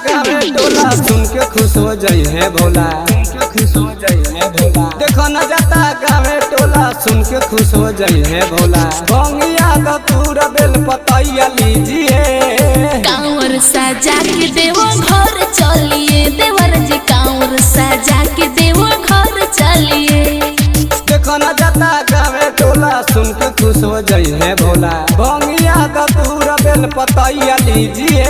गावे टोला सुन के खुश हो जाई है भोला, खुश हो जाई है भोला। देखो न जाता गावे टोला सुन के खुश हो जाई है भोला। भंगिया का पूरा बेल पतैया लीजिए, कांवर सजा के देवो घर चलिए, देवर जी कांवर सजा के देवो घर चलिए। देखो न जाता गावे टोला सुन के खुश हो जाई है भोला। भंगिया का पूरा बेल पतैया लीजिए,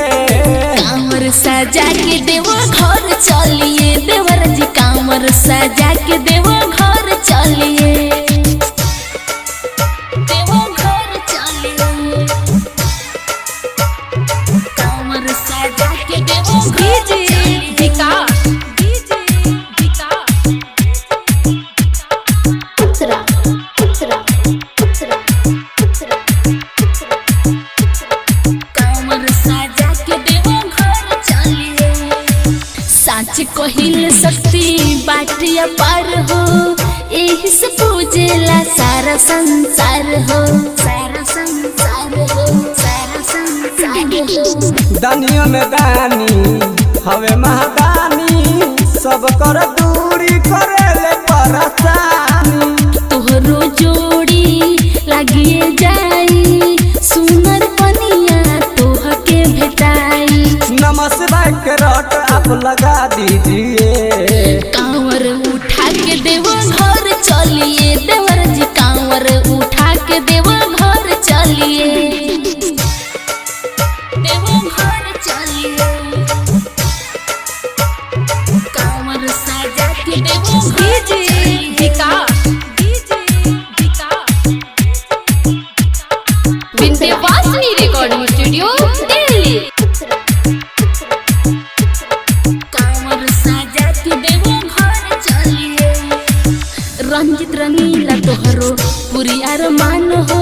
कांवर सजा के देवो घर चलिए, देवर जी कांवर सजा के देवो घर चलिए, देवो घर चलिए, कांवर सजा के देवो घर चलिए। साच कहिल शक्ति बाटिया पार हो, एही से पूजेला सारा संसार हो, सारा संसार हो, सारा संसार हो। दानियों में दानी हवे महादानी, सब कर दूरी करेले परेशानी। तोहरो जोड़ी लागिए जाई, सुनर कनिया तोह के भेटाई। नमः शिवाय के रट आप लगा दीजिए, कांवर उठा के देवो घर चलिए, देवर जी कांवर उठा के देवो घर चलिए, देवो घर चलिए, कांवर सजा के देवो घर चलिए। Vindhyavasini recording studio Delhi. कांवर सजा के देवो घर चलिए, रंजित रंगीला तोहरो पूरी अरमान हो,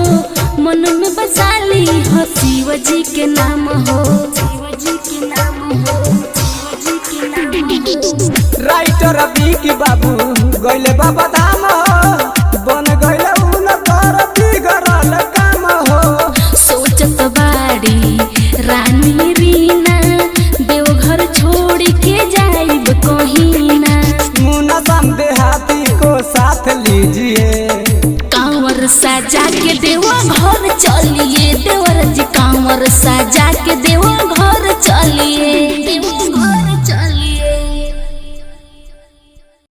मन में बसा ली हो शिव जी के नाम हो, शिव जी के नाम हो, शिव जी के नाम हो। राइटर अभी की बाबू गइले बाबा धाम हो, बन गइले उन कर बिगड़ल काम हो। सोचत बाड़ी रानी रीना, देवघर छोड़ के जाइब कहीं ना। मुन्ना सम देहाती को साथ लीजिए, कांवर सजा के देवो घर चलिए, देवर जी कांवर सजा के